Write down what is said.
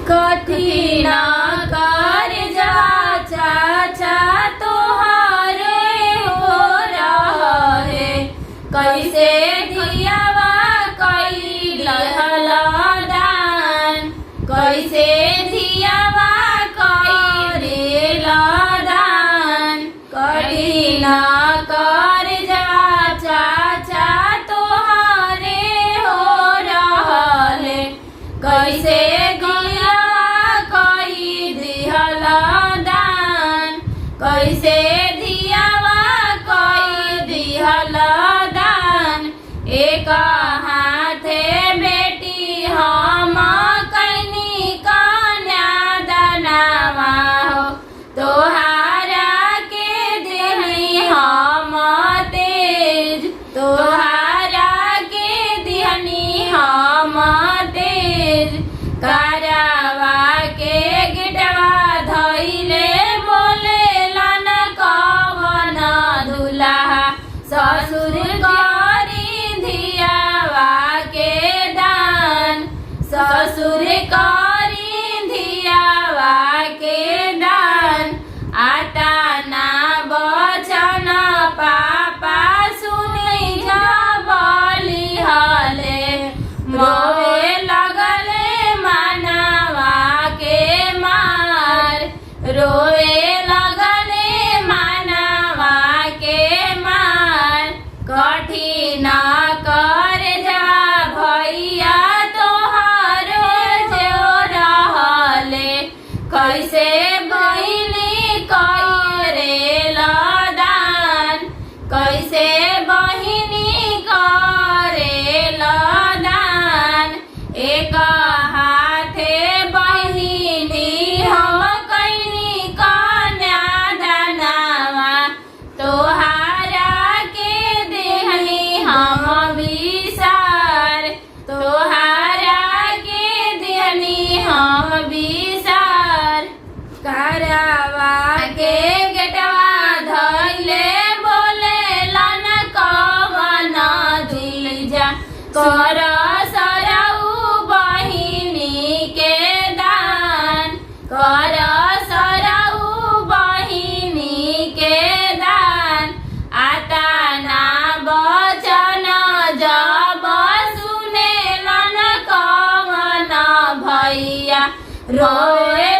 कठिन कार्य चाचा तोहारे हो रहे, कैसे दियावा कैल दान, कैसे दियावा कैल दान। कठिन कार्य चाचा तोहारे हो रहे, कैसे कैसे दियावा कोई दिहल दान। एक हाथे बेटी हम कैनी कन्या दानवा हो, तोहारा के दिहनी हम तेज, तोहारा के दिहनी हम तेज। करावा के गिटवा धइले ससुर करी धियावा के दान, ससुर करी धियावा के दान। आटा ना बचन पापा सुनी बली हले, मोहे लगले मानवा के मार, रोए लगले मानवा के मार। कठिन कार्य भैया तोहारो जो रहले, कैसे बहिनी करेल दान, कैसे बहिनी करेल दान। एक हाथे बहिनी हम कैनी कन्या दानवा, तोहारा के देहनी हम विसार, तोहारा के देहनी हम विसार। करावा के गेटवा धइले बोले लन कवन दीजा, कर सरऊ बहिनी के दान, कर सरऊ बहिनी के दान। आता ना बचन जब सुने लन कवन भैया, रोए